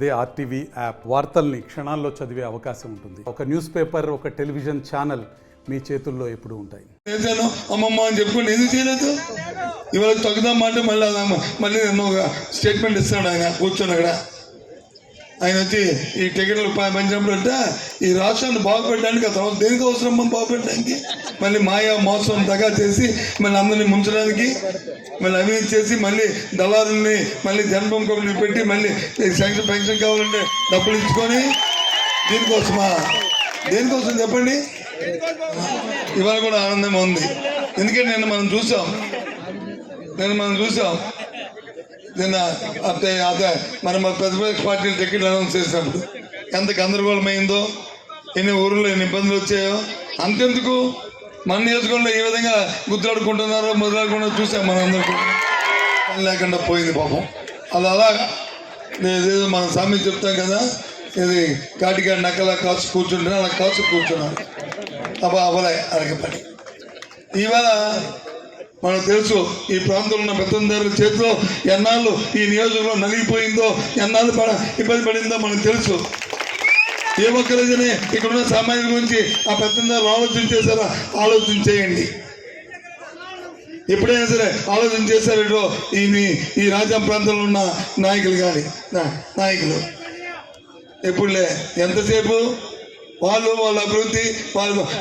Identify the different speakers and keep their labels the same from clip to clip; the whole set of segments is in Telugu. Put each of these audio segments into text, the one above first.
Speaker 1: అదే ఆర్టీవీ యాప్ వార్తల్ని క్షణాల్లో చదివే అవకాశం ఉంటుంది. ఒక న్యూస్ పేపర్, ఒక టెలివిజన్ ఛానల్ మీ చేతుల్లో ఎప్పుడూ ఉంటాయి.
Speaker 2: చేశాను అమ్మమ్మ అని చెప్పుకోండి, ఎందుకు చేయలేదు? ఇవాళ తగ్గుదాం అంటే మళ్ళీ నేను ఒక స్టేట్మెంట్ ఇస్తున్నాడు ఆయన కూర్చొని అక్కడ. ఆయన వచ్చి ఈ టికెట్లు పంచినప్పుడు అంటే ఈ రాష్ట్రాన్ని బాగుపెట్టడానికి ఆ తర్వాత దేనికి అవసరం మనం బాగుపెట్టడానికి, మళ్ళీ మాయా మోసం దగా చేసి మళ్ళీ అందరినీ ముంచడానికి, మళ్ళీ అవినీతి చేసి మళ్ళీ దళారుల్ని మళ్ళీ జన్మం కొడుకుని పెట్టి మళ్ళీ పెన్షన్ కావాలంటే డబ్బులు ఇచ్చుకొని దీనికోసమా? దేనికోసం చెప్పండి? ఇవాళ కూడా ఆనందంగా ఉంది. ఎందుకంటే నిన్న మనం చూసాం అదే మనం ప్రతిపక్ష పార్టీలు టికెట్లు అనౌన్స్ చేసినప్పుడు ఎంత గందరగోళమైందో, ఎన్ని ఊర్లో ఎన్ని ఇబ్బందులు వచ్చాయో. అంతెందుకు మన నియోజకవర్గంలో ఏ విధంగా గుర్తులాడుకుంటున్నారో మొదలాడకుండా చూసాం. మనందరూ పని లేకుండా పోయింది పాపం. అలా ఏదో మనం సామెత చెప్తాం కదా, ఇది కాటిగా నక్కలా కాచు కూర్చుంటున్నా అలా కాచు కూర్చున్నాను. అవలే అలాగే పని. ఇవాళ మనకు తెలుసు ఈ ప్రాంతంలో ఉన్న పెత్తందారుల చేతిలో ఎన్నాళ్ళు ఈ నియోజకవర్గం నలిగిపోయిందో, ఎన్నాళ్ళు ఇబ్బంది పడిందో మనకు తెలుసు. ఏ ఒక్కరోజునే ఇక్కడున్న సామాన్యుల గురించి ఆ పెత్తందారులు ఆలోచించేసారా? ఆలోచన చేయండి. ఎప్పుడైనా సరే ఆలోచన చేశారో ఈ రాజ్యం ప్రాంతంలో ఉన్న నాయకులు ఎప్పుడులే ఎంతసేపు వాళ్ళ అభివృద్ధి,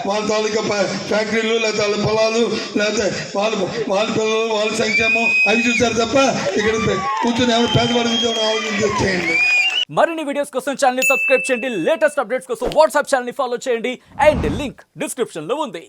Speaker 2: వాళ్ళ తాలూకా ఫ్యాక్టరీలు, లేకపోతే వాళ్ళ పొలాలు, లేకపోతే వాళ్ళ పిల్లలు, వాళ్ళ సంక్షేమం అవి చూశారు తప్ప ఇక్కడ కూర్చొని ఎవరు పేదవాడి గురించి ఆలోచన చేయండి.
Speaker 3: మరిన్ని వీడియోస్ కోసం ఛానల్ ని సబ్స్క్రైబ్ చేయండి. లేటెస్ట్ అప్డేట్స్ కోసం వాట్సాప్ ఛానల్ ని ఫాలో చేయండి. అండ్ లింక్ డిస్క్రిప్షన్ లో ఉంది.